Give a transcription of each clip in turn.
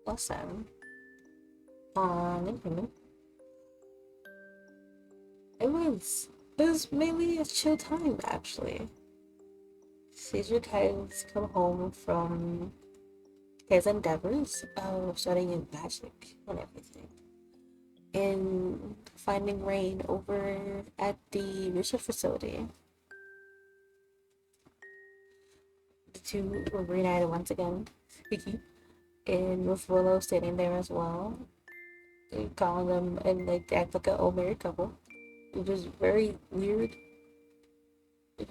listen, on Inhuman, it was mainly a chill time actually. Cedric has come home from his endeavors of studying magic and everything, and finding Raine over at the research facility. The two were reunited once again, and with Willow sitting there as well, calling them and like they act like an old married couple. It was very weird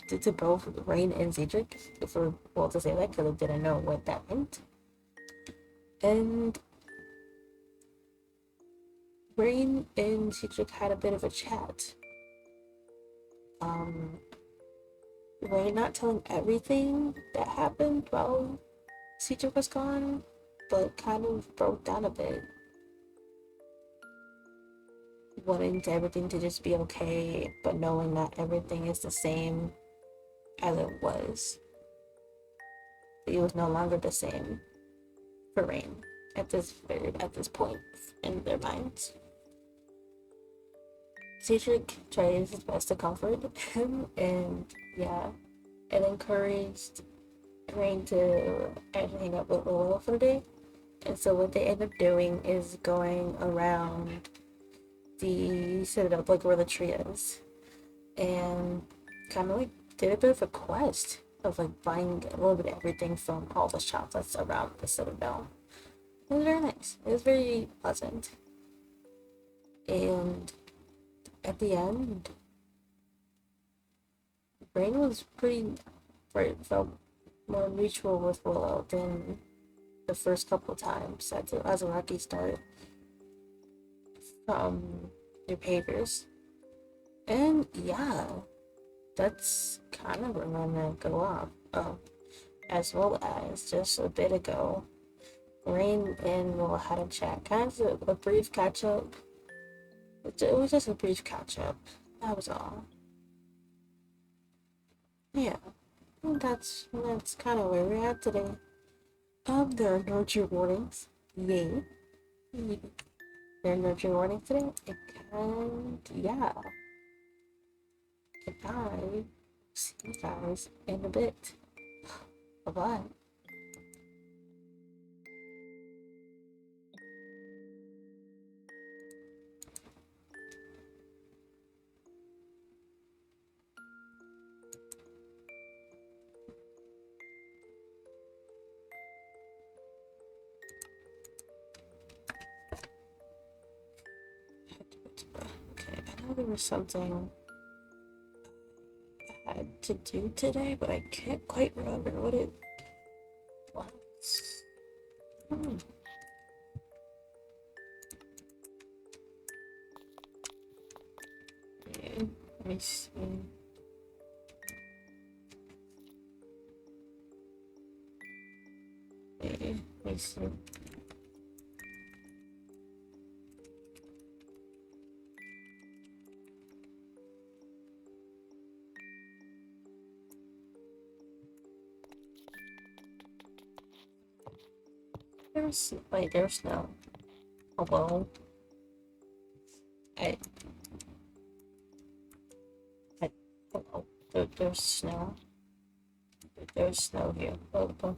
to both Raine and Cedric, for well to say that because I didn't know what that meant. And Raine and Cedric had a bit of a chat. Um, Raine not telling everything that happened while Cedric was gone, but kind of broke down a bit, wanting to everything to just be okay, but knowing that everything is the same as it was. It was no longer the same for Raine at this point in their minds. Cedric tries his best to comfort him, and yeah, it encouraged Raine to actually hang out with Willow for the day. And so what they end up doing is going around the citadel, like where the tree is, and kind of like did a bit of a quest of like buying a little bit of everything from all the shops that's around the citadel. It was very nice. It was very pleasant. And at the end, Rain was pretty felt more mutual with Willow than the first couple times as a rocky start from your behaviors. And yeah, that's kind of where I'm gonna go off. Oh, as well as just a bit ago, Rain and Will had a chat, kind of a brief catch up. It was just a brief catch up. That was all. Yeah, that's kind of where we're at today. There are no true warnings. Yay. There are no true warnings today. And yeah, goodbye. See you guys in a bit. Bye bye. Okay, I know there was something I had to do today, but I can't quite remember what it was. Hmm. Yeah, let me see. Yeah, let me see. There's no. Hello? I, hello. There's snow. There's snow here. Oh, okay.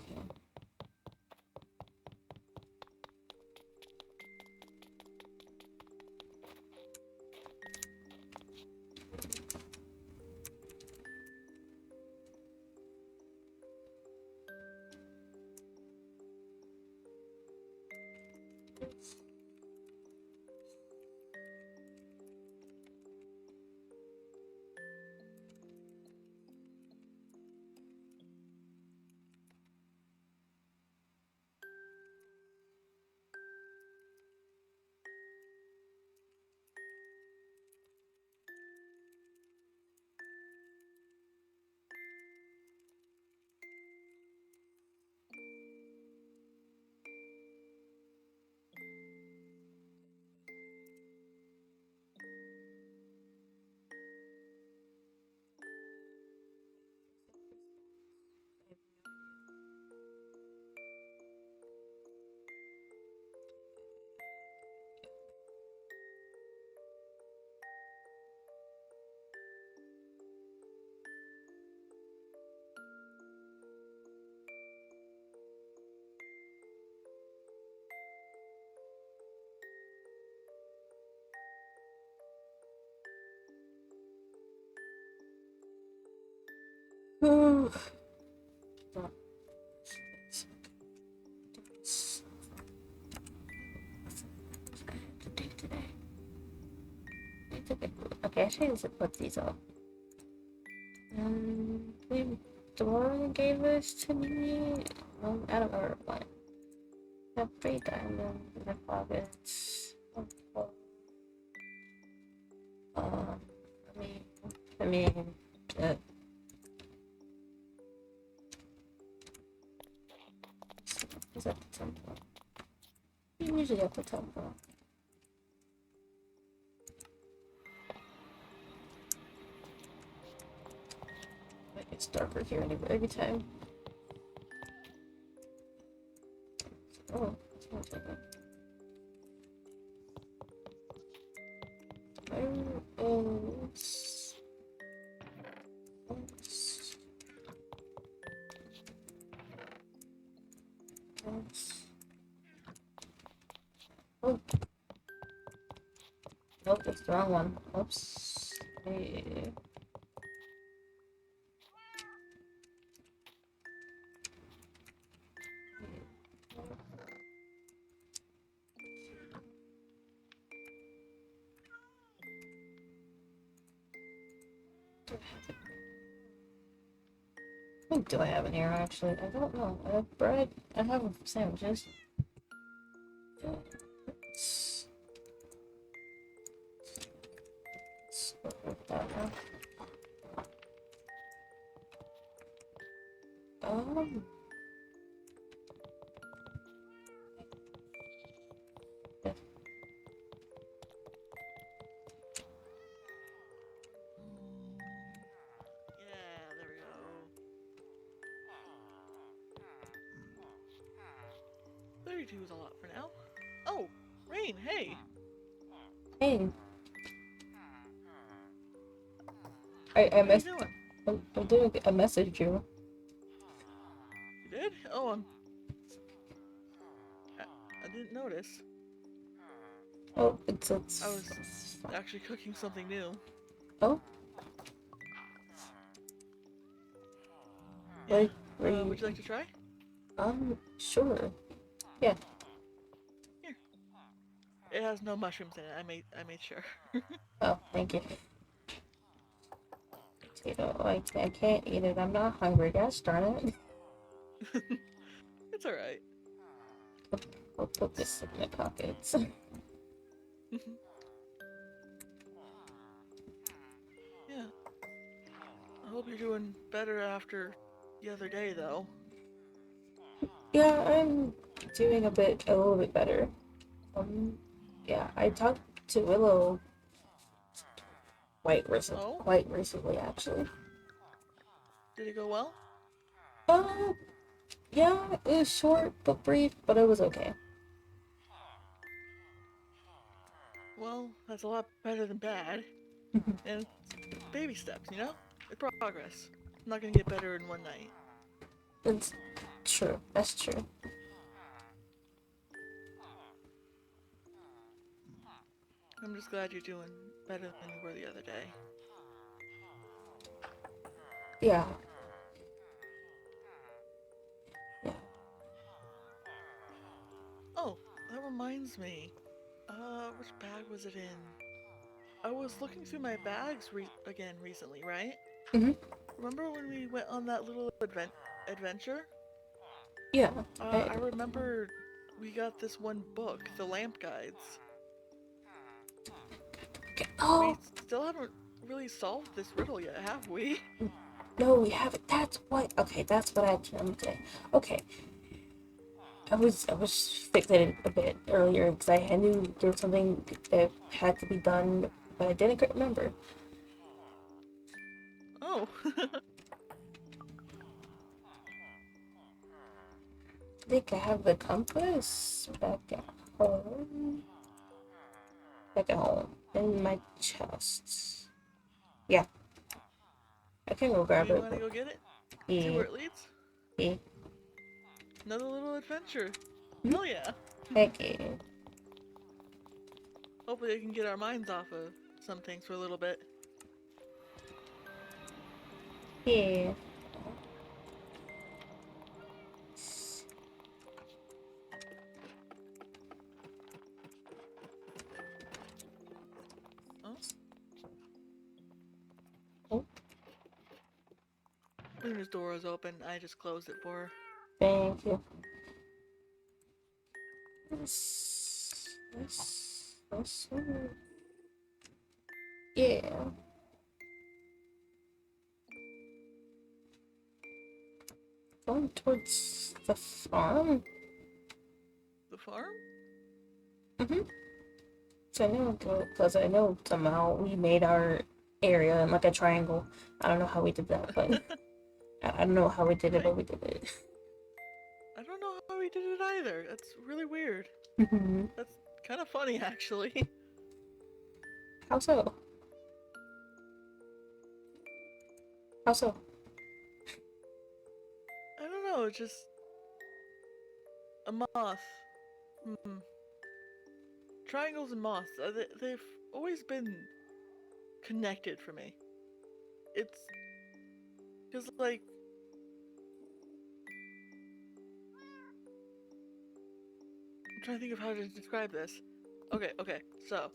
actually need to put these up. Dora gave this to me. Well, I don't remember what. Have 3 diamonds in my pockets. I mean, uh, is at the temple. I'm usually at the temple. It's darker here anyway every time. Oh, that's one second. Oh. Nope, that's the wrong one. Oops. Hey. What do I have in here actually? I don't know. I have bread. I have sandwiches. That one. Yeah. Yeah, there we go. 32 is a lot for now. Oh, Raine, hey! Hey, What are you doing? I'm doing a message you. You did? Oh, I didn't notice. Oh, it's I was actually cooking something new. oh. Yeah. Like, Would you like to try? Sure. Yeah. Here. It has no mushrooms in it. I made sure. Oh, thank you. Potato. I can't eat it. I'm not hungry. Gosh darn it. It's alright. I'll put this in my pockets. Yeah. I hope you're doing better after the other day, though. Yeah, I'm doing a little bit better. Yeah, I talked to Willow Oh? quite recently, actually. Did it go well? Uh, yeah, it was short but brief, but it was okay. Well, that's a lot better than bad. And it's baby steps, you know? It's progress. I'm not gonna get better in one night. It's true. That's true. I'm just glad you're doing better than you were the other day. Yeah. Yeah. Oh, that reminds me. Which bag was it in? I was looking through my bags again recently, right? Mhm. Remember when we went on that little adventure? Yeah. I remember we got this one book, The Lamp Guides. We Oh still haven't really solved this riddle yet, have we? no, we haven't. That's what. Okay, that's what I can say. Okay. I was fixated a bit earlier because I knew there was something that had to be done, but I didn't quite remember. Oh. I think I have the compass back at home. Back at home in my chest. Yeah, I can go grab You it. wanna go get it? See Yeah, where it leads? yeah. Another little adventure. Hmm? Hell yeah. Okay. Hopefully we can get our minds off of some things for a little bit. Yeah. Oh? Luna's door was open. I just closed it for her. Thank you. Let's yeah. Going towards the farm. The farm? Mm-hmm. So I know, because I know somehow we made our area in like a triangle. I don't know how we did that, but I don't know how we did it, but we did it. I don't know how we did it either. That's really weird. Mm-hmm. That's kind of funny, actually. How so? How so? I don't know, just a moth. Hmm. Triangles and moths, they've always been connected for me. It's because, like, I'm trying to think of how to describe this. Okay, so,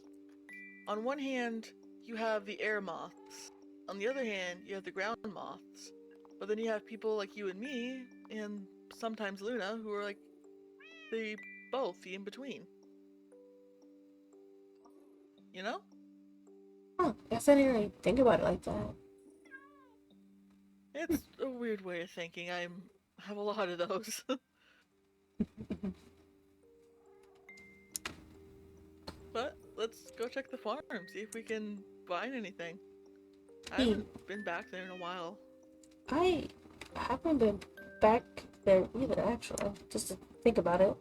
on one hand, you have the air moths. On the other hand, you have the ground moths. But then you have people like you and me, and sometimes Luna, who are like the the in between. You know? Oh, I guess I didn't really think about it like that. It's a weird way of thinking. I have a lot of those. But let's go check the farm, see if we can find anything. I Hey, haven't been back there in a while. I haven't been back there either, actually, just to think about it.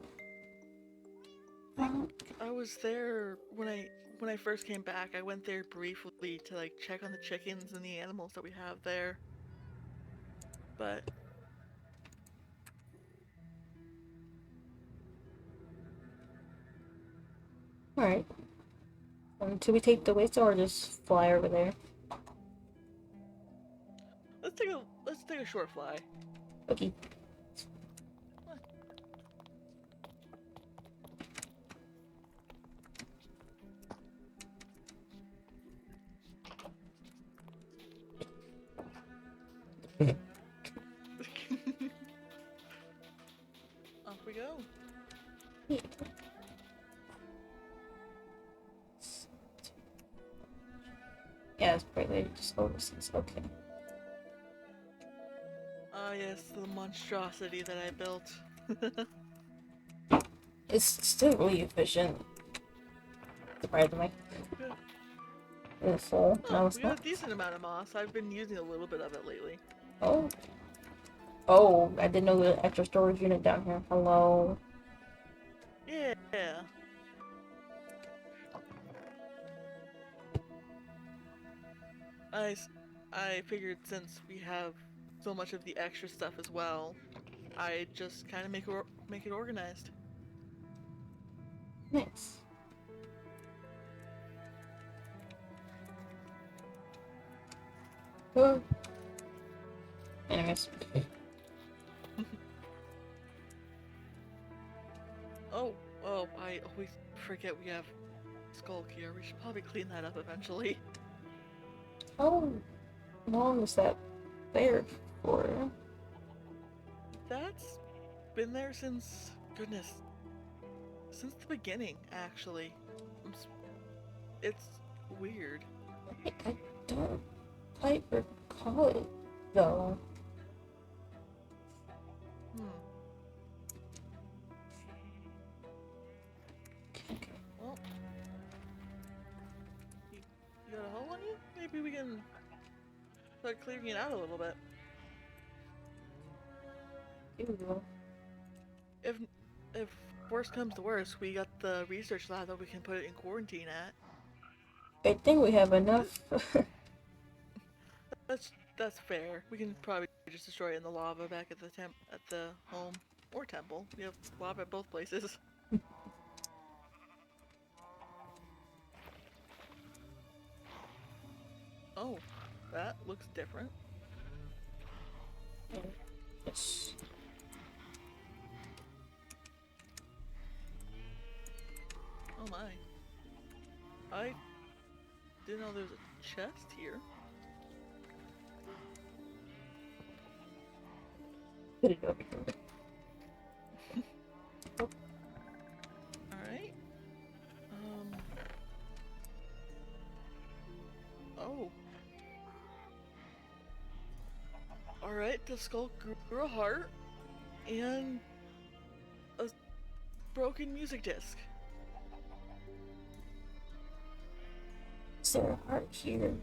I think I was there when I first came back. I went there briefly to like check on the chickens and the animals that we have there. But Alright. Should we take the whistle or just fly over there? let's take a short fly. Okay. Off we go. Yeah. Yeah, it's probably just overseas. Okay. Ah yes, the monstrosity that I built. It's still really efficient. Surprisingly. Yeah. It's full. Oh, No, it's we got not. a decent amount of moss. I've been using a little bit of it lately. Oh. Oh, I didn't know there was an extra storage unit down here. Hello. Yeah. I, I figured since we have so much of the extra stuff as well, I just kind of make it organized. Nice. Oh. Anyways. Oh, I always forget we have Skulk here. We should probably clean that up eventually. How long was that there for? That's been there since, goodness, since the beginning, actually. It's weird. I don't quite recall it, though. Hmm. Okay. Well, you got a hole on you? Maybe we can start clearing it out a little bit. Ew. If if worst comes to worst, we got the research lab that we can put it in quarantine at. I think we have enough. That's fair. We can probably just destroy it in the lava back at the home or temple. We have lava at both places. Oh, that looks different. Yes. Oh my. I didn't know there was a chest here. Put it over here. Alright. Oh. Alright, the skull grew a heart and a broken music disc. Is there a heart here?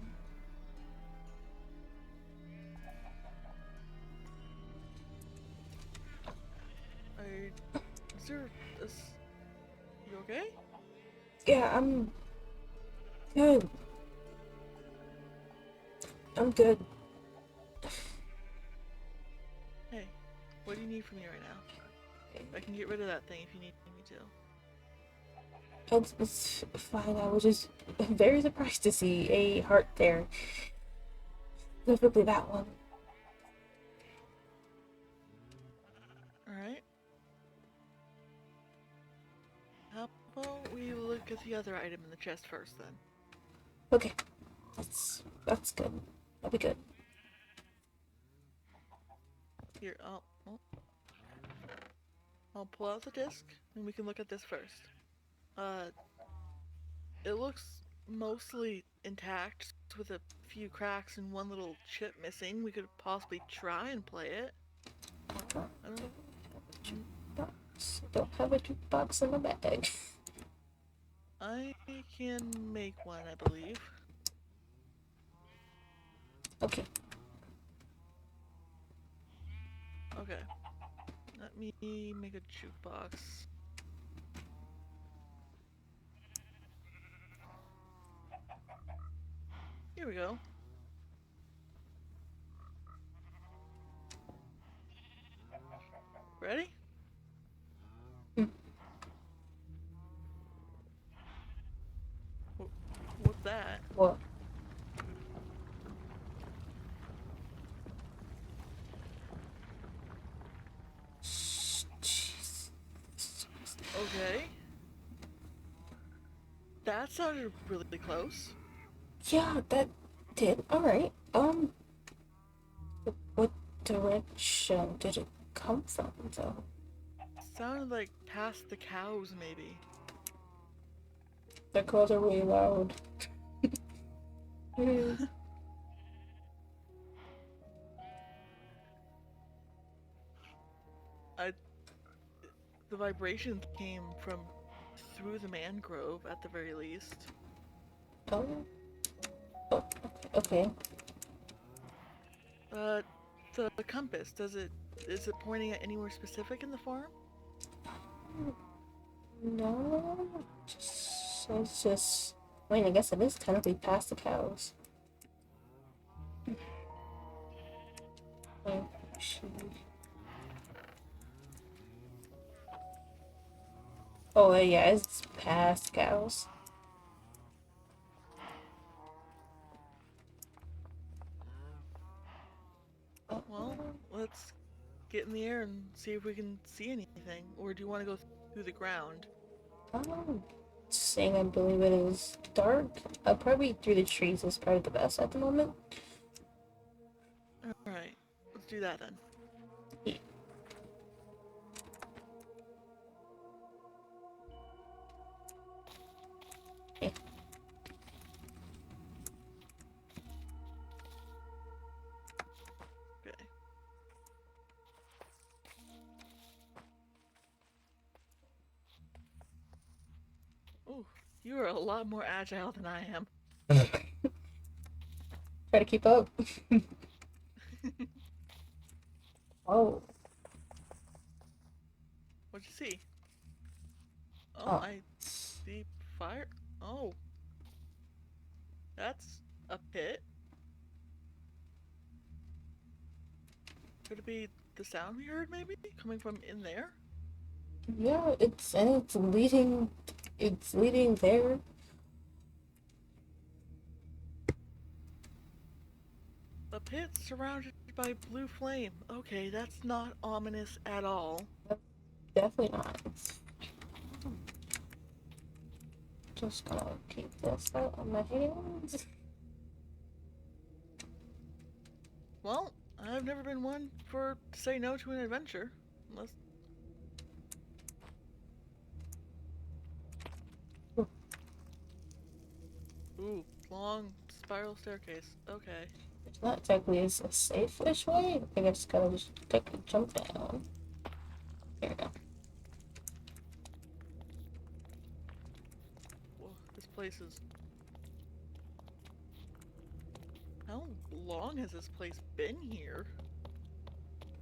Is there this? You okay? Yeah, I'm good. I'm good. Hey, what do you need from me right now? I can get rid of that thing if you need me to. It's fine. I was just very surprised to see a heart there. Definitely that one. Alright. How about we look at the other item in the chest first then? Okay. That's good. That'll be good. Here, I'll pull out the disc and we can look at this first. It looks mostly intact with a few cracks and one little chip missing. We could possibly try and play it. I don't know. Jukebox. Don't have a jukebox in the bag. I can make one, I believe. Okay. Okay. Let me make a jukebox. Here we go. Ready? Mm. What's that? What? Jeez. Okay. That sounded really close. Yeah, that did. Alright. What direction did it come from, though? Sounded like past the cows, maybe. The calls are really loud. Mm. I. The vibration came from through the mangrove, at the very least. Oh. Oh, okay. The compass, is it pointing at anywhere specific in the farm? No. It's just. I mean, I guess it is technically past the cows. Oh, oh yeah, it's past cows. Well, let's get in the air and see if we can see anything. Or do you want to go through the ground? Oh, saying I believe it is dark. Probably through the trees is probably the best at the moment. Alright, let's do that then. Yeah. Okay. Okay. Ooh, you are a lot more agile than I am. Try to keep up. Oh. What'd you see? Oh, Oh. I see fire. Oh. That's a pit. Could it be the sound we heard, maybe? Coming from in there? Yeah, it's leading. It's leading there. A pit surrounded by blue flame. Okay, that's not ominous at all. Definitely not. Just gonna keep this out on my hands. Well, I've never been one for to say no to an adventure. Unless. Ooh, long spiral staircase. Okay. It's not exactly a safe-ish way. I think I just gotta just take a jump down. There we go. Whoa, this place is. How long has this place been here?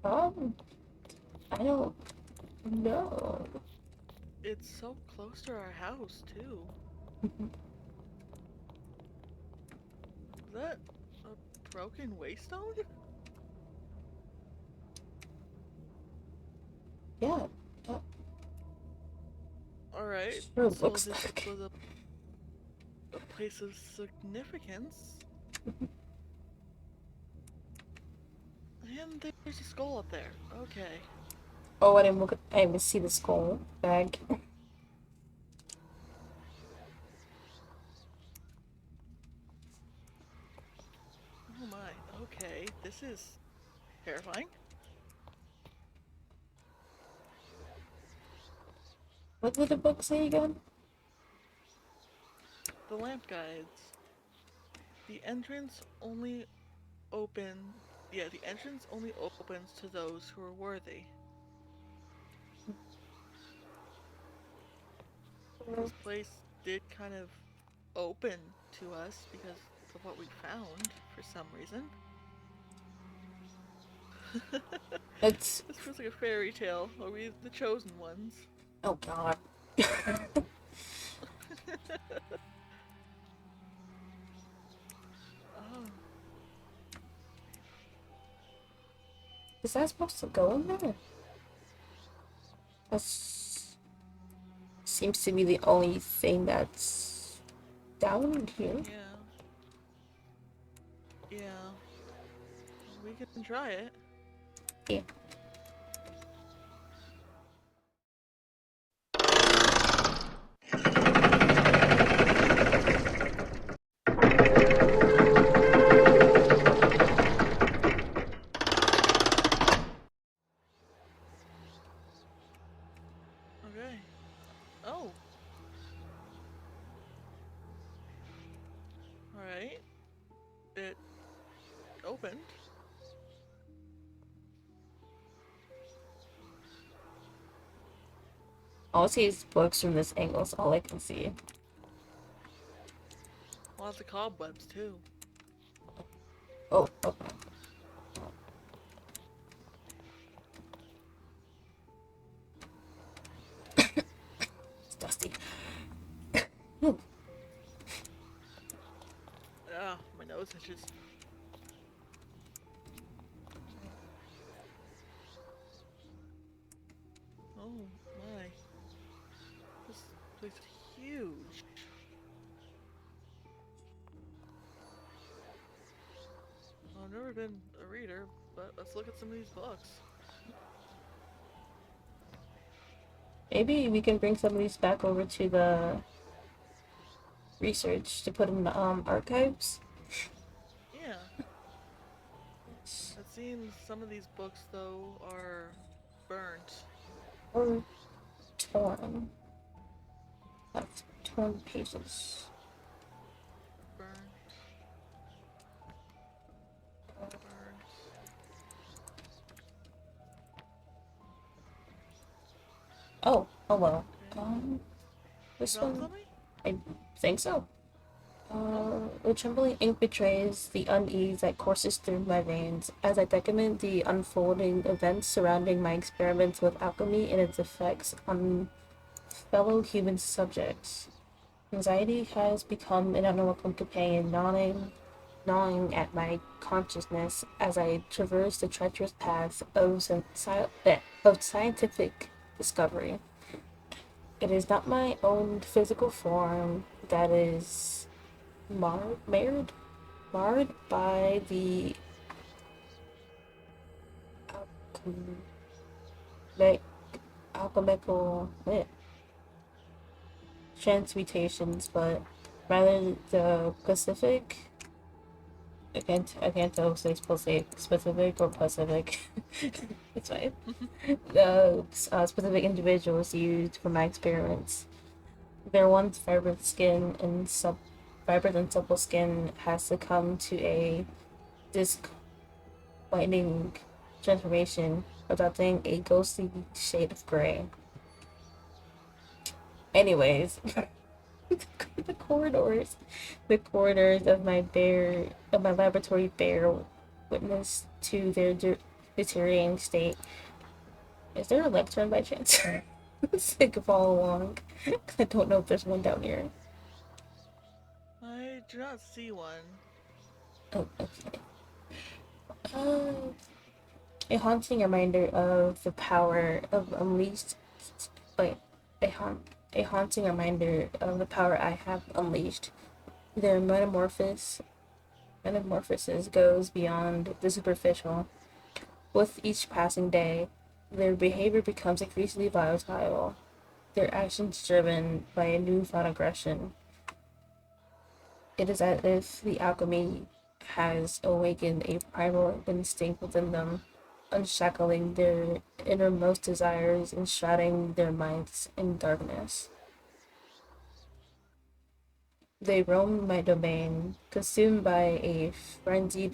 I don't know. It's so close to our house, too. Is that a broken waystone? Yeah. Alright, Sure so looks this like. was a place of significance. And there's a skull up there. Okay. Oh, I didn't look. I didn't even see the skull bag. Oh my. Okay, this is terrifying. What did the book say again? The lamp guides. The entrance only open. Yeah, the entrance only opens to those who are worthy. This place did kind of open to us because of what we found for some reason. It's. This feels like a fairy tale. Are we the chosen ones? Oh God. Oh, Is that supposed to go in there? That's seems to be the only thing that's down here. yeah. Yeah. We can try it. Yeah. Okay. Oh. Alright. It opened. All I see is books from this angle. Is all I can see. Lots of cobwebs, too. Oh. Okay. It's dusty. Ah, my nose itches. Oh my. This place is huge. I've never been a reader, but let's look at some of these books. Maybe we can bring some of these back over to the research to put in the archives. Yeah. It seems some of these books, though, are burnt. Or torn. That's torn pages. Burnt. Burnt. Oh well. Okay. This Found one, something? I think so. The trembling ink betrays the unease that courses through my veins as I document the unfolding events surrounding my experiments with alchemy and its effects on fellow human subjects. Anxiety has become an unwelcome companion, gnawing at my consciousness as I traverse the treacherous paths of scientific discovery. It is not my own physical form that is marred by the alchem- alchemical transmutations, but rather the specific I can't tell if it's specific or Pacific. It's fine. Specific individuals used for my experiments. Their once vibrant and supple skin has succumbed to a disquieting transformation, adopting a ghostly shade of gray. Anyways, the corridors, the corridors of my laboratory bear witness to their deteriorating state. Is there a lectern by chance? So I could follow along. I don't know if there's one down here. I do not see one. Oh, okay. Uh, a haunting reminder of the power of unleashed, like a haunting reminder of the power I have unleashed. Their metamorphosis goes beyond the superficial. With each passing day, their behavior becomes increasingly volatile, their actions driven by a newfound aggression. It is as if the alchemy has awakened a primal instinct within them, unshackling their innermost desires and shrouding their minds in darkness. They roam my domain, consumed by a frenzy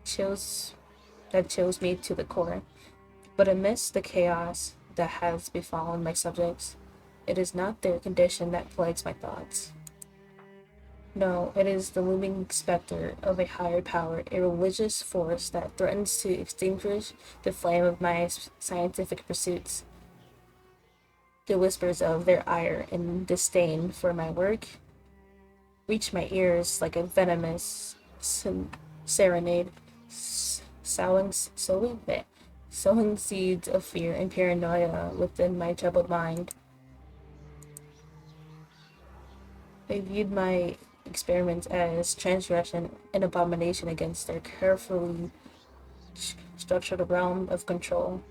chills that chills me to the core. But amidst the chaos that has befallen my subjects, it is not their condition that plagues my thoughts. No, it is the looming specter of a higher power, a religious force that threatens to extinguish the flame of my scientific pursuits. The whispers of their ire and disdain for my work reach my ears like a venomous serenade, sowing seeds of fear and paranoia within my troubled mind. They viewed my experiments as transgression and abomination against their carefully structured realm of control.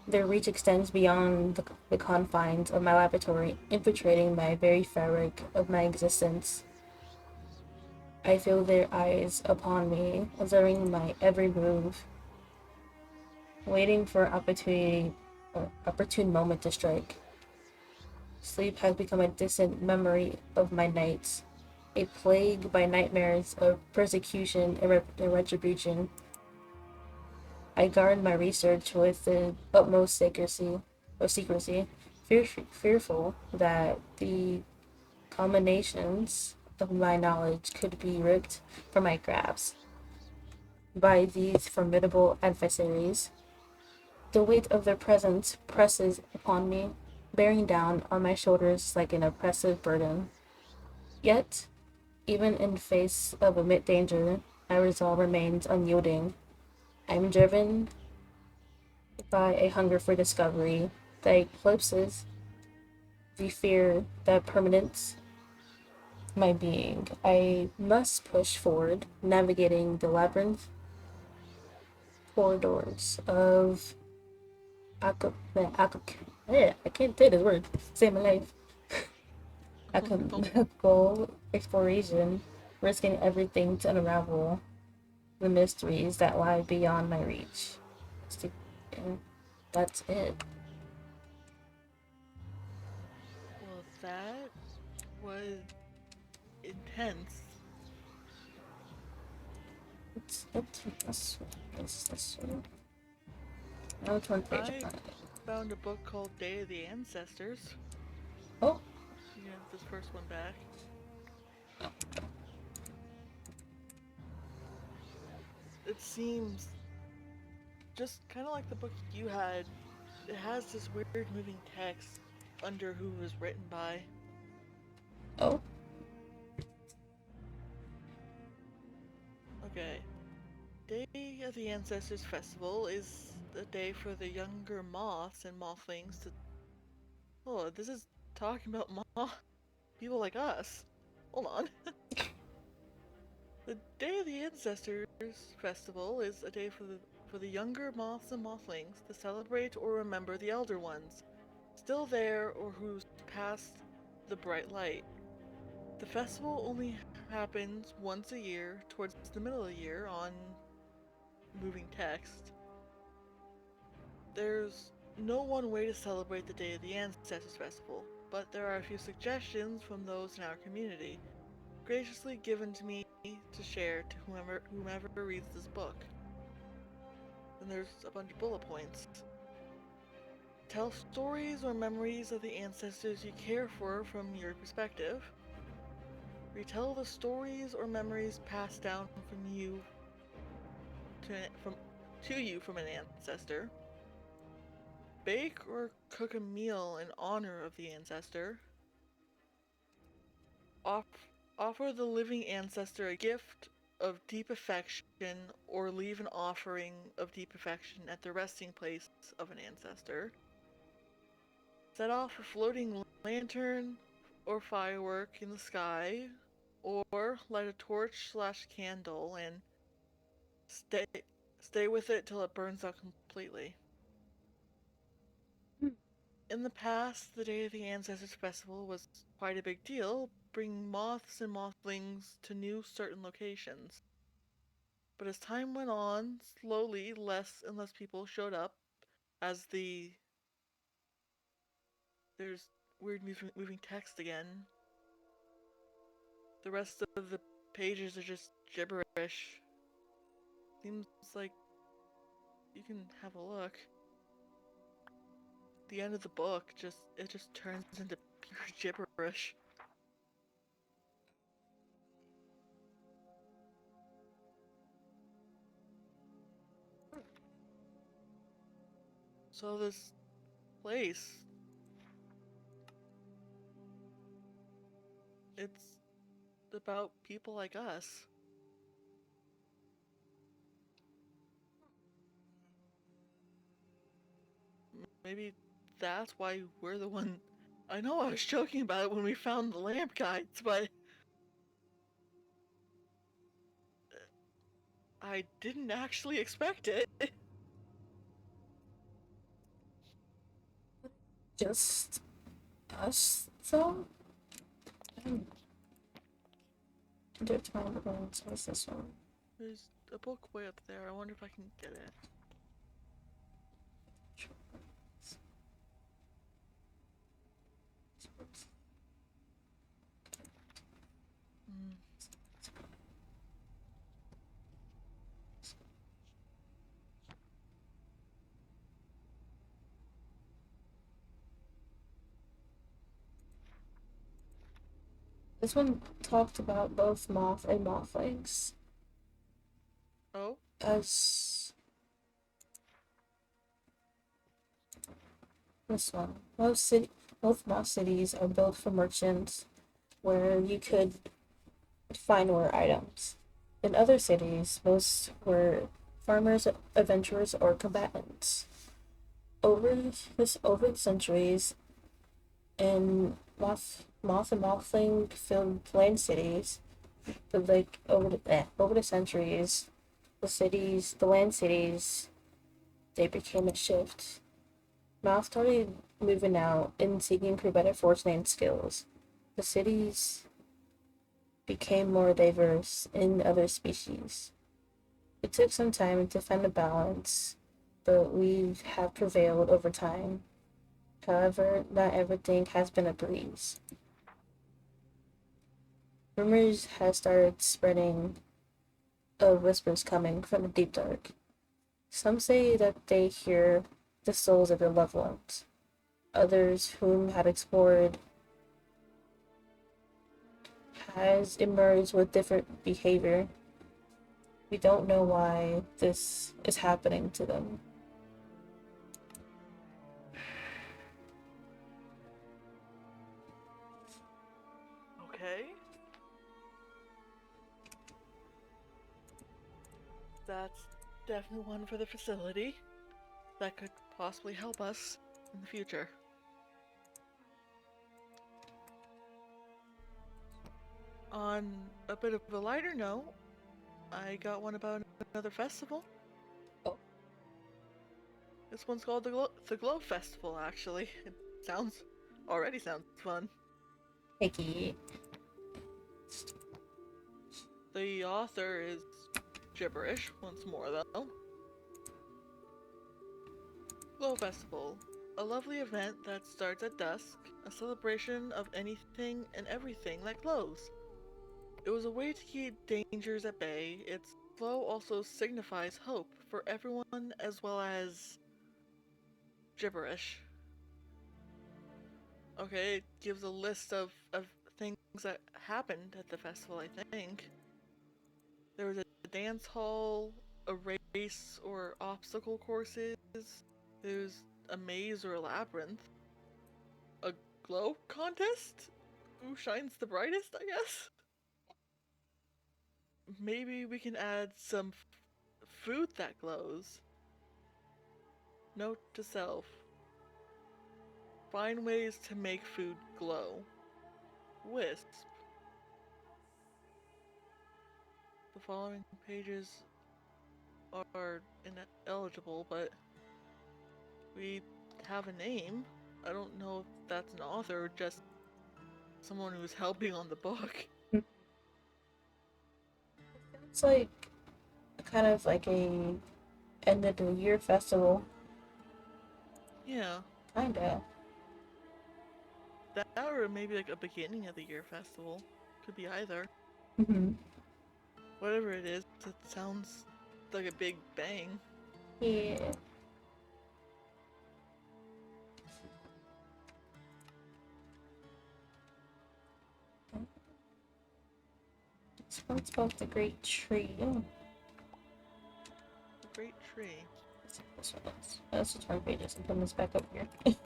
Their reach extends beyond the confines of my laboratory, infiltrating my very fabric of my existence. I feel their eyes upon me, observing my every move, waiting for opportune moment to strike. Sleep has become a distant memory of my nights, a plague by nightmares of persecution and retribution. I guard my research with the utmost secrecy, fearful that the combinations of my knowledge could be ripped from my grasp by these formidable adversaries. The weight of their presence presses upon me, bearing down on my shoulders like an oppressive burden. Yet, even in face of immense danger, my resolve remains unyielding. I am driven by a hunger for discovery that eclipses the fear that permanents my being. I must push forward, navigating the labyrinth corridors of I can't say this word. Save my life. Alchemical exploration, risking everything to unravel the mysteries that lie beyond my reach. That's it. Well, that was intense. That's no, it's one page. I found a book called Day of the Ancestors. Oh, You have this first one back. It seems just kind of like the book you had. It has this weird moving text under who it was written by. oh, Okay. Day of the Ancestors Festival is a day for the younger moths and mothlings to. Oh, this is talking about people like us. Hold on. The Day of the Ancestors Festival is a day for the younger moths and mothlings to celebrate or remember the elder ones, still there or who's passed the bright light. The festival only happens once a year, towards the middle of the year, on moving text. There's no one way to celebrate the Day of the Ancestors Festival, but there are a few suggestions from those in our community, graciously given to me to share to whomever reads this book. Then there's a bunch of bullet points. Tell stories or memories of the ancestors you care for from your perspective. Retell the stories or memories passed down from you to you from an ancestor. Bake or cook a meal in honor of the ancestor. Offer the living ancestor a gift of deep affection or leave an offering of deep affection at the resting place of an ancestor. Set off a floating lantern or firework in the sky, or light a torch/candle and stay with it till it burns out completely. In the past, the Day of the Ancestors Festival was quite a big deal, bringing moths and mothlings to new certain locations. But as time went on, slowly less and less people showed up as there's weird moving text again. The rest of the pages are just gibberish. Seems like you can have a look. The end of the book just turns into pure gibberish. So this place, it's about people like us. Maybe that's why we're the one. I know I was joking about it when we found the lamp guides, but I didn't actually expect it. Just us, though? They're trying to go into this one. There's a book way up there. I wonder if I can get it. Mm. This one talked about both moth and mothlings. Oh? As this one. Most moth cities are built for merchants where you could find rare items. In other cities, most were farmers, adventurers, or combatants. Over the centuries, in moth and mothling filled land cities, but like over the centuries, the land cities, they became a shift. Moth started moving out and seeking for better fortune and skills. The cities became more diverse in other species. It took some time to find a balance, but we have prevailed over time. However, not everything has been a breeze. Rumors have started spreading of whispers coming from the deep dark. Some say that they hear the souls of their loved ones. Others whom have explored has emerged with different behavior. We don't know why this is happening to them. Okay. That's definitely one for the facility that could possibly help us in the future. On a bit of a lighter note, I got one about another festival. Oh. This one's called the Glow Festival, actually. It already sounds fun. Hickey. The author is gibberish once more, though. Glow Festival. A lovely event that starts at dusk, a celebration of anything and everything that glows. It was a way to keep dangers at bay. Its glow also signifies hope for everyone as well as gibberish. Okay, it gives a list of things that happened at the festival, I think. There was a dance hall, a race or obstacle courses, there's a maze or a labyrinth, a glow contest? Who shines the brightest, I guess? Maybe we can add some food that glows. Note to self. Find ways to make food glow. Wisp. The following pages are ineligible, but we have a name. I don't know if that's an author or just someone who's helping on the book. It's like kind of like a end of the year festival. Yeah. Kinda. That or maybe like a beginning of the year festival. Could be either. Mm-hmm. Whatever it is, it sounds like a big bang. Yeah. This one's about the great tree. Oh, A great tree. let's see this one is. Let's just turn pages and put this back up here. Okay,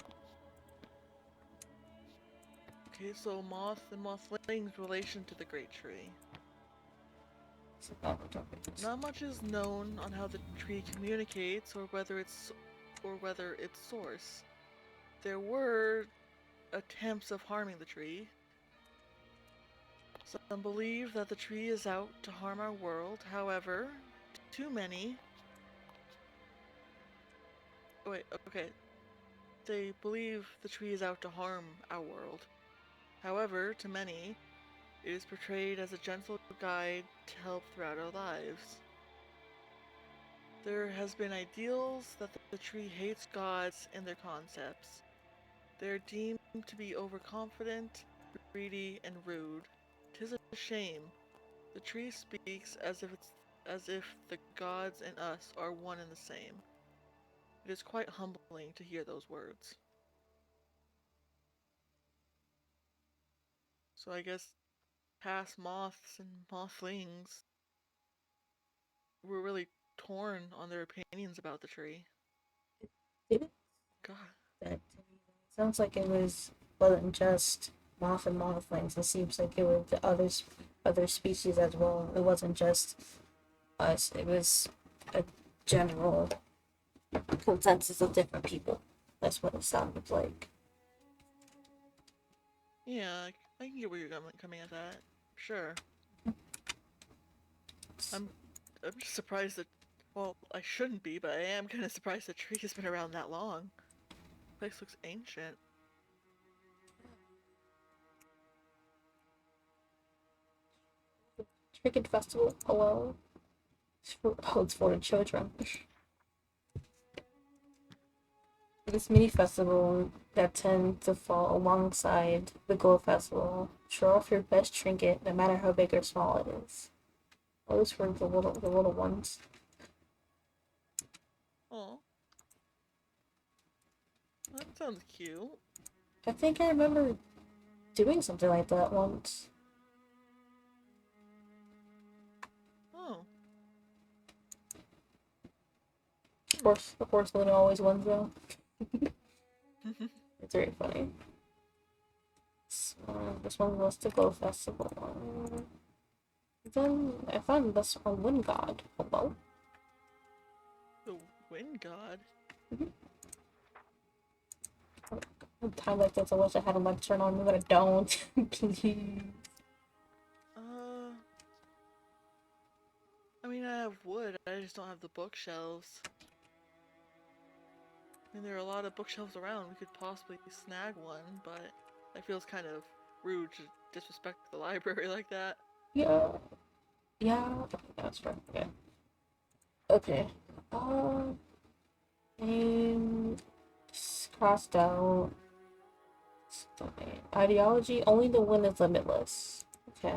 so moth and mothling's relation to the great tree. Not much is known on how the tree communicates or whether its source. There were attempts of harming the tree. Some believe that the tree is out to harm our world. However, too many. Wait, okay. They believe the tree is out to harm our world. However, to many, it is portrayed as a gentle guide to help throughout our lives. There has been ideals that the tree hates gods and their concepts. They are deemed to be overconfident, greedy, and rude. 'Tis a shame. The tree speaks as if the gods and us are one and the same. It is quite humbling to hear those words. So I guess past moths and mothlings were really torn on their opinions about the tree. Did it? God. That sounds like it wasn't just moth and mothlings. It seems like it was the other species as well. It wasn't just us. It was a general consensus of different people. That's what it sounded like. Yeah, I can get where you're coming at that. Sure. I'm just surprised that, well, I shouldn't be, but I am kind of surprised the tree has been around that long. The place looks ancient. Cricket Festival. Hello. It's for the children. This mini festival that tends to fall alongside the Gold Festival. Show off your best trinket, no matter how big or small it is. Those for the little ones. Oh, that sounds cute. I think I remember doing something like that once. Oh. Of course, Luna always wins though. It's very funny. So, this one was the Glow Festival. Then I found this on Wind God. Hello? The wind god? A time like this, I wish I had a mic turn on me, but I don't. Please. I mean, I have wood, I just don't have the bookshelves. I mean, there are a lot of bookshelves around, we could possibly snag one, but that feels kind of rude to disrespect the library like that. Yeah. Yeah. That's right. Okay. Okay. Name crossed out. Ideology, only the wind is limitless. Okay.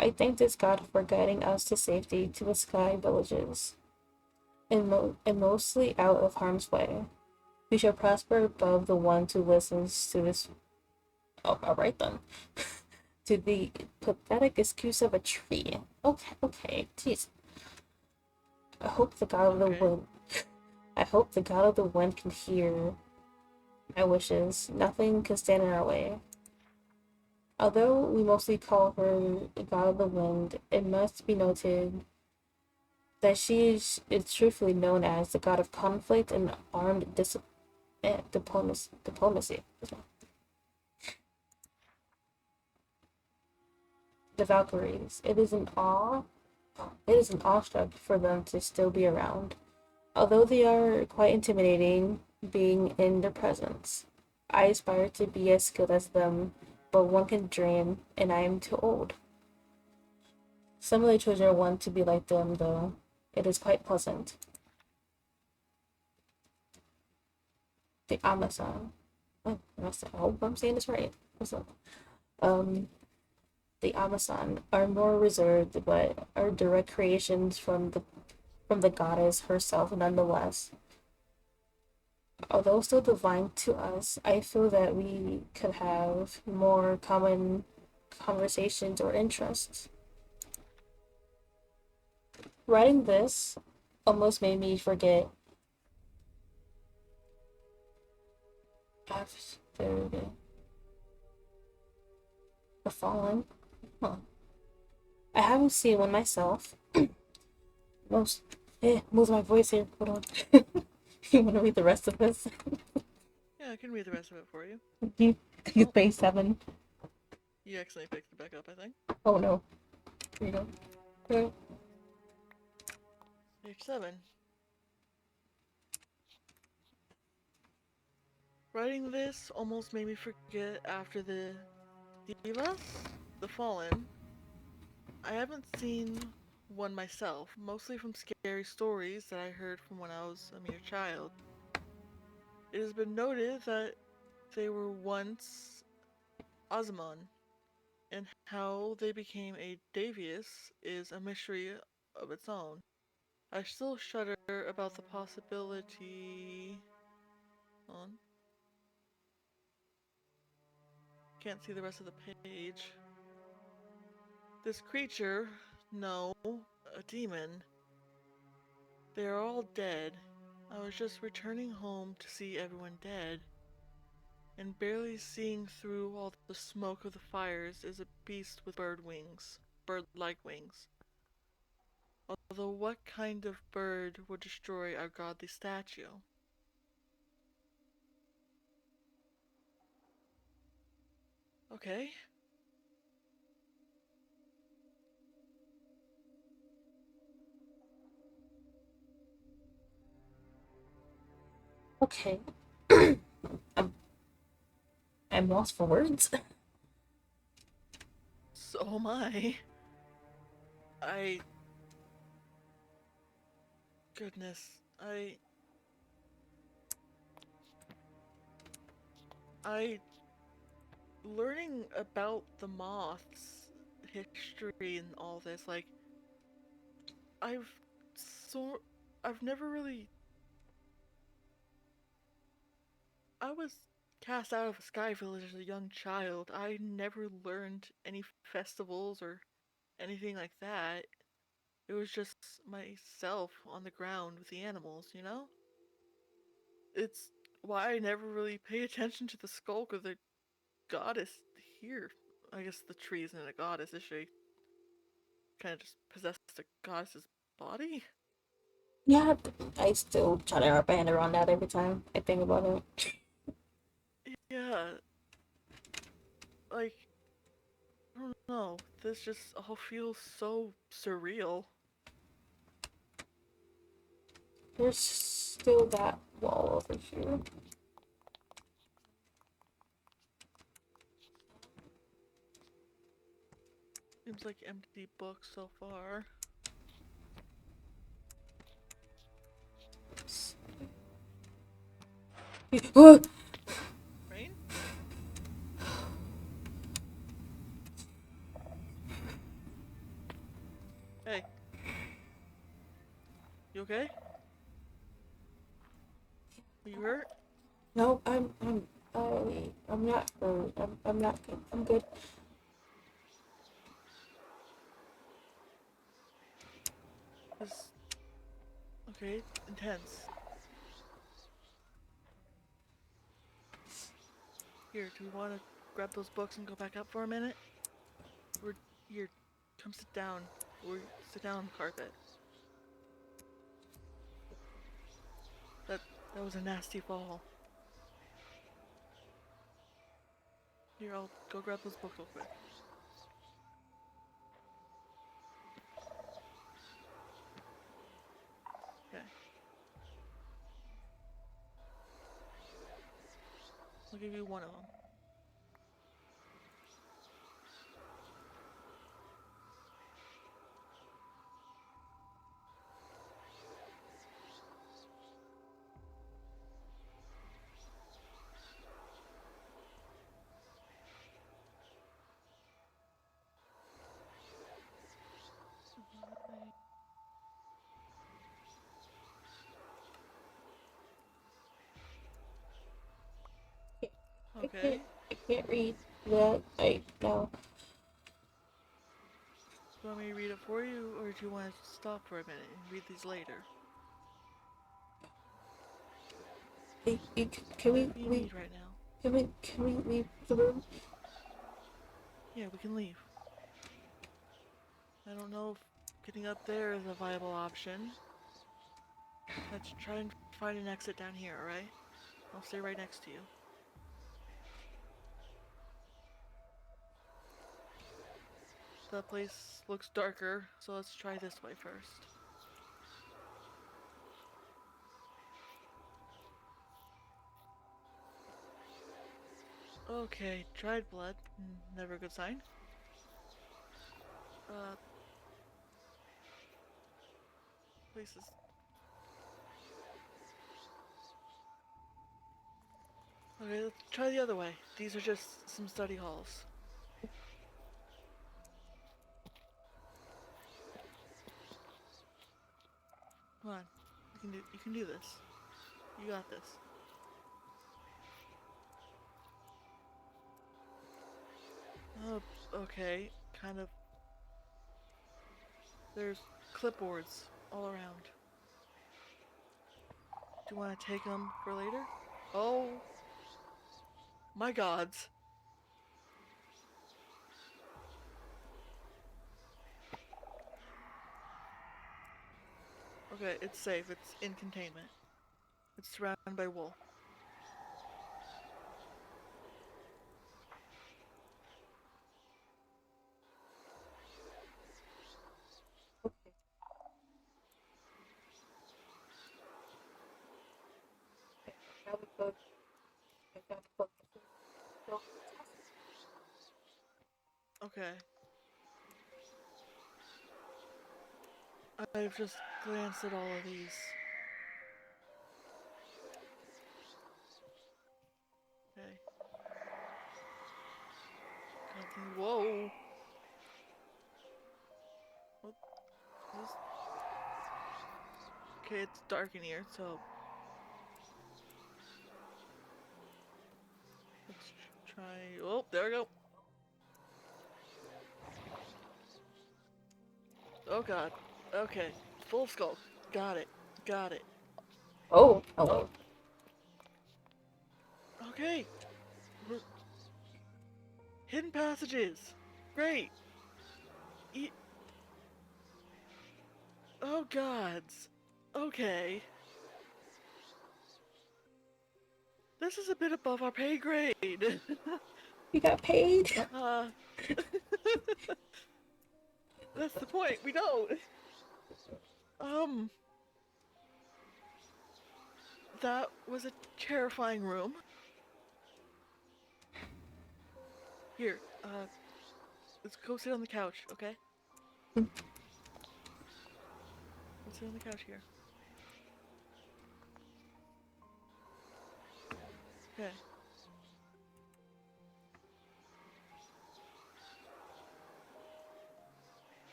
I thank this God for guiding us to safety to the sky villages, and mostly out of harm's way. We shall prosper above the one who listens to this. Oh, alright then. To the pathetic excuse of a tree. Okay, okay, jeez. I hope the God of the Okay. wind. I hope the God of the wind can hear my wishes. Nothing can stand in our way. Although we mostly call her the God of the Wind, it must be noted that is truthfully known as the God of conflict and armed diplomacy. The Valkyries. It is an awestruck for them to still be around. Although they are quite intimidating being in their presence. I aspire to be as skilled as them, but one can dream, and I am too old. Some of the children want to be like them, though. It is quite pleasant. The Amazon. Oh, I hope I'm saying this right. Um, the Amazon are more reserved, but are direct creations from the goddess herself, nonetheless. Although still divine to us, I feel that we could have more common conversations or interests. Writing this almost made me forget after the fallen. Huh. I haven't seen one myself. Most lose my voice here. Hold on. You want to read the rest of this? Yeah, I can read the rest of it for you. you you Oh, page 7. you accidentally picked it back up, I think. Oh no. Here you go. Okay. Page 7. Writing this almost made me forget after the Divas, the Fallen. I haven't seen one myself, mostly from scary stories that I heard from when I was a mere child. It has been noted that they were once Osmon, and how they became a Davius is a mystery of its own. I still shudder about the possibility. On. Can't see the rest of the page. This creature, no, a demon. They are all dead. I was just returning home to see everyone dead, and barely seeing through all the smoke of the fires is a beast with bird-like wings. Although what kind of bird would destroy our godly statue? Okay. Okay. I'm I'm lost for words. So am I. I. Goodness. I. Learning about the moths, history, and all this, like, I've. So. I've never really. I was cast out of a sky village as a young child. I never learned any festivals or anything like that. It was just myself on the ground with the animals, you know? It's why I never really pay attention to the skulk of the goddess here. I guess the tree isn't a goddess, is she? Kind of just possessed the goddess's body? Yeah, I still try to wrap my hand around that every time I think about it. Yeah, like, I don't know. This just all feels so surreal. There's still that wall over here. Seems like empty books so far. Raine? Hey. You okay? Are you hurt? No, I'm not hurt. I'm not good. I'm good. This... Okay, intense. Here, do we want to grab those books and go back up for a minute? Or, here, come sit down. Or sit down on the carpet. That was a nasty fall. Here, I'll go grab those books real quick. Okay. I'll give you one of them. Okay. I can't read that. No. Do you want me to read it for you, or do you want to stop for a minute and read these later? Can we Whatever you leave? need right now. Can we leave the room? Yeah, we can leave. I don't know if getting up there is a viable option. Let's try and find an exit down here, alright? I'll stay right next to you. The place looks darker, so let's try this way first. Okay, dried blood. Never a good sign. Places. Okay, let's try the other way. These are just some study halls. Come on. You can do this. You got this. Oh, okay. Kind of. There's clipboards all around. Do you want to take them for later? Oh. My gods. Okay, it's safe. It's in containment. It's surrounded by wool. Now we go. I got the book. So, Okay. I've just glanced at all of these. Okay. Whoa. What is this? Okay, it's dark in here, so let's try. Oh, there we go. Oh god. Okay. Full skull. Got it. Got it. oh, Oh. hello. Okay. Hidden passages. Great. Oh gods. Okay. This is a bit above our pay grade. You got paid? That's the point. We don't. That was a terrifying room. Here, let's go sit on the couch, okay? Let's sit on the couch here. Okay.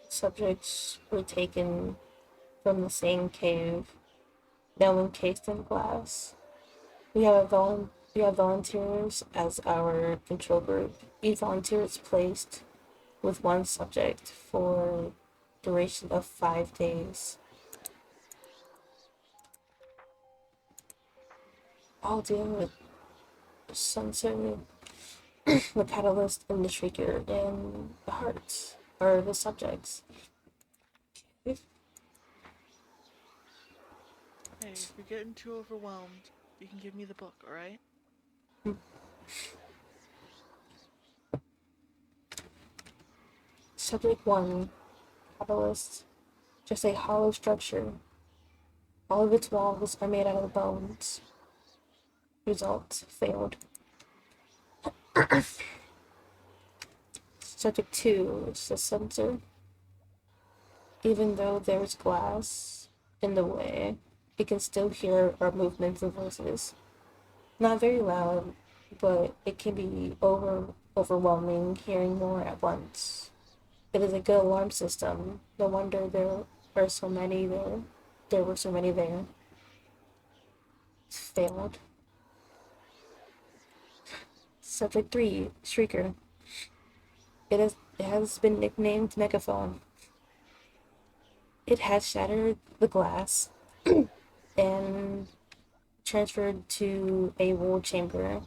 Subjects were taken from the same cave, now encased in glass. We have volunteers as our control group. Each volunteer is placed with one subject for duration of 5 days. All dealing with sensor, the catalyst, and the trigger, and the heart are the subjects. Hey, if you're getting too overwhelmed, you can give me the book, alright? Subject 1, catalyst, just a hollow structure. All of its walls are made out of bones. Result, failed. Subject 2 is the sensor. Even though there's glass in the way, it can still hear our movements and voices. Not very loud, but it can be overwhelming hearing more at once. It is a good alarm system. No wonder there are so many there. There were so many there. Failed. Subject 3, Shrieker. It has been nicknamed Megaphone. It has shattered the glass and transferred to a wool chamber.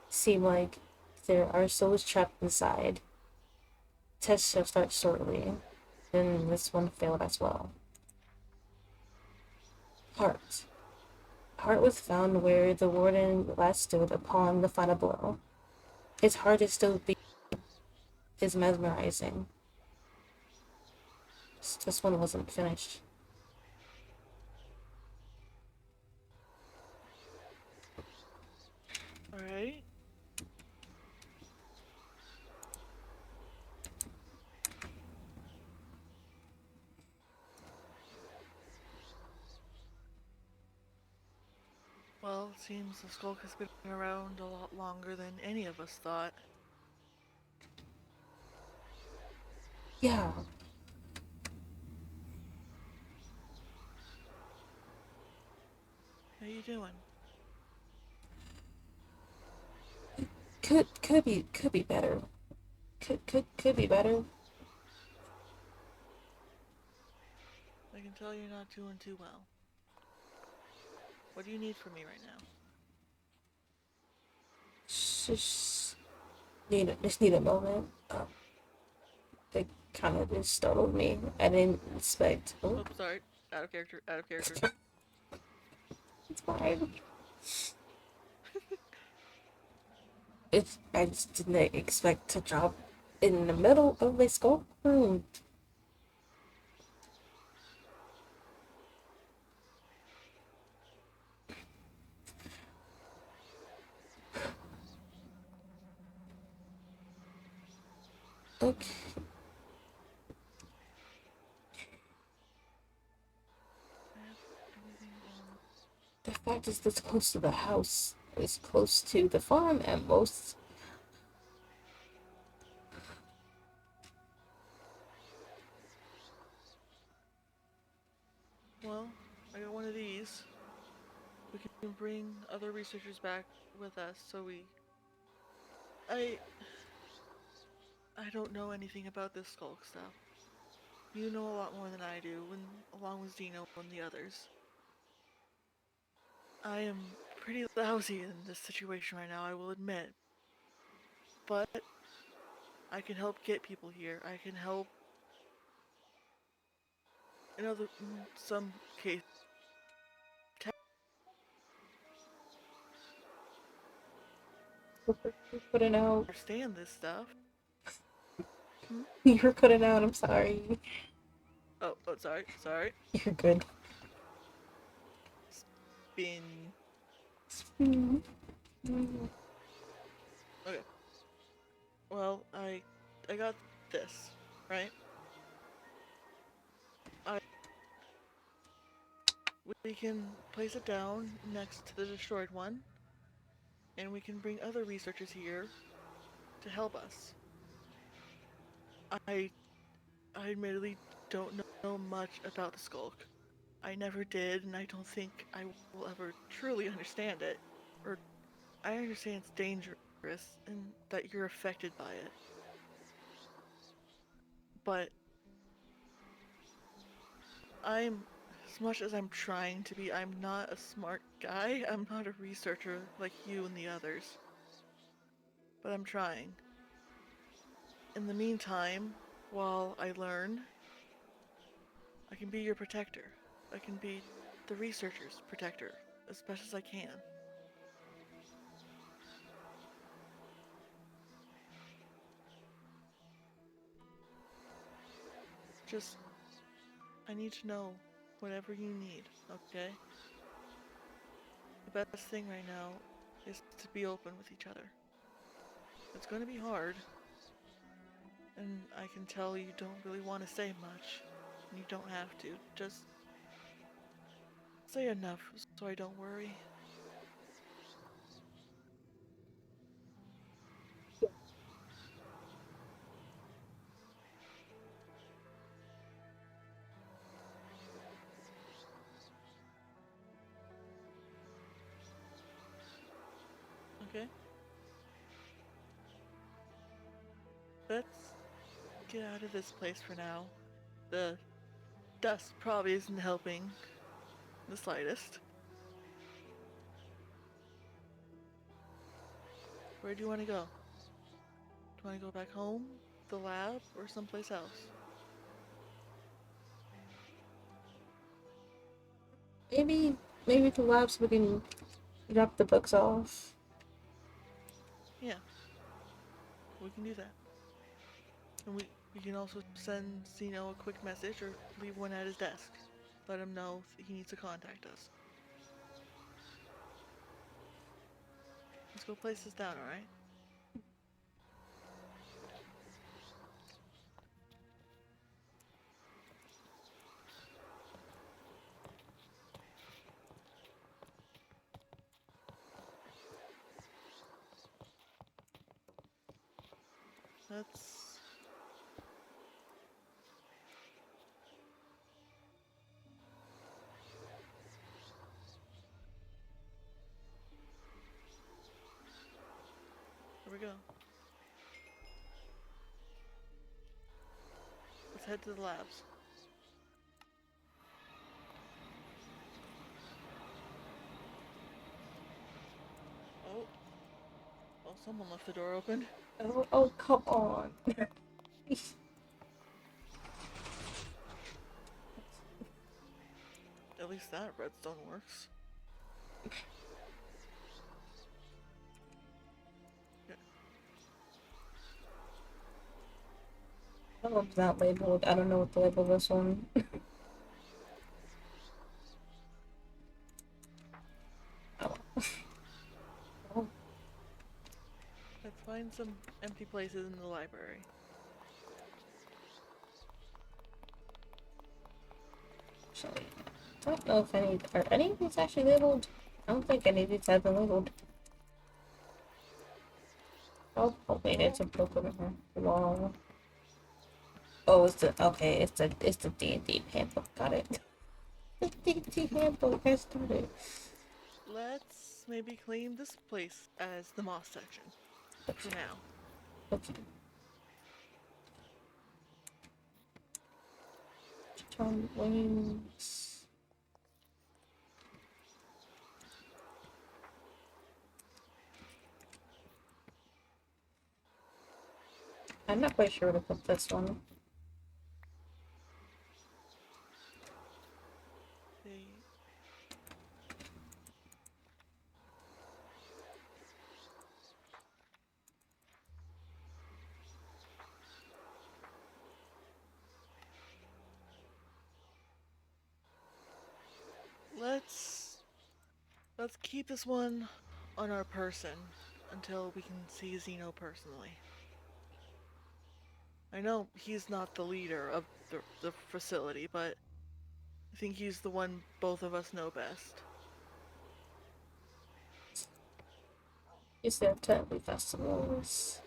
Seem like there are souls trapped inside. Tests shall start shortly. And this one failed as well. Heart. Heart was found where the warden last stood upon the final blow. His heart is still beating. Is mesmerizing. This one wasn't finished. Alright. Well, it seems the skulk has been around a lot longer than any of us thought. Yeah. How you doing? Could be better. Could be better. I can tell you're not doing too well. What do you need from me right now? Just need a moment. It kind of just startled me. I didn't expect. Oh, Oh, sorry. Out of character, out of character. it's fine. I just didn't expect to drop in the middle of my skull room. Okay. The fact is this close to the house is close to the farm at most. Well, I got one of these. We can bring other researchers back with us so we... I don't know anything about this skulk stuff. You know a lot more than I do, and along with Zeno and the others. I am pretty lousy in this situation right now, I will admit. But I can help get people here. I can help in some cases You're cutting out. understand this stuff. Hmm? You're cutting out. I'm sorry. Oh, sorry. You're good. spin. Spin. Mm. Okay. Well, I got this, right? I We can place it down next to the destroyed one, and we can bring other researchers here to help us. I I admittedly don't know much about the Skulk. I never did, and I don't think I will ever truly understand it. Or I understand it's dangerous and that you're affected by it. But as much as I'm trying to be, I'm not a smart guy. I'm not a researcher like you and the others. But I'm trying. In the meantime, while I learn, I can be your protector. I can be the researcher's protector as best as I can. Just, I need to know whatever you need, okay? The best thing right now is to be open with each other. It's going to be hard, and I can tell you don't really want to say much. You don't have to. Just say enough so I don't worry. Okay? Let's get out of this place for now. The dust probably isn't helping the slightest. Where do you want to go? Do you want to go back home, the lab, or someplace else? Maybe, maybe the labs we can drop the books off. Yeah, we can do that. And we can also send Zeno a quick message or leave one at his desk. Let him know that he needs to contact us. Let's go place this down, alright? Let's... Here we go. Let's head to the labs. Oh. Oh, someone left the door open. Oh, oh, come on. At least that redstone works. Yeah. Oh, it's not labeled. I don't know what to label this one. Oh. Oh. Let's find some empty places in the library. Actually, I don't know if are any of these actually labeled? I don't think any of these have been labeled. Oh, oh wait, it's a book over here. Wall. Oh, it's the D&D handbook. Got it. The D&D handbook has started. Let's maybe claim this place as the moss section. For now. Okay. Turn wings. I'm not quite sure where to put this one. They... Let's Let's keep this one on our person until we can see Zeno personally. I know he's not the leader of the facility, but I think he's the one both of us know best. You said Turkey festivals.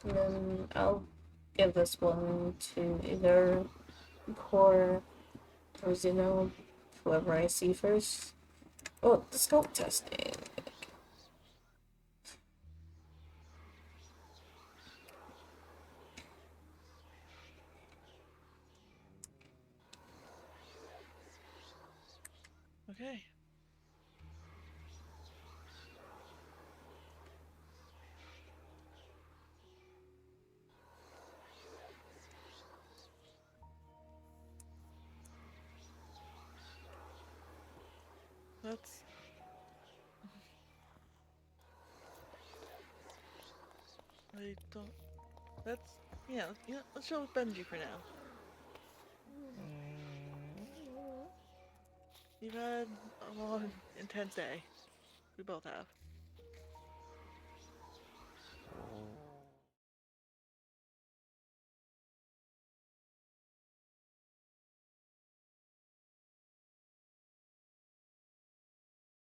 And then I'll give this one to either Core or Zeno, whoever I see first. Oh, the scope testing. Okay. That's I don't. That's yeah. Let's show with Benji for now. You've had a long, intense day. We both have.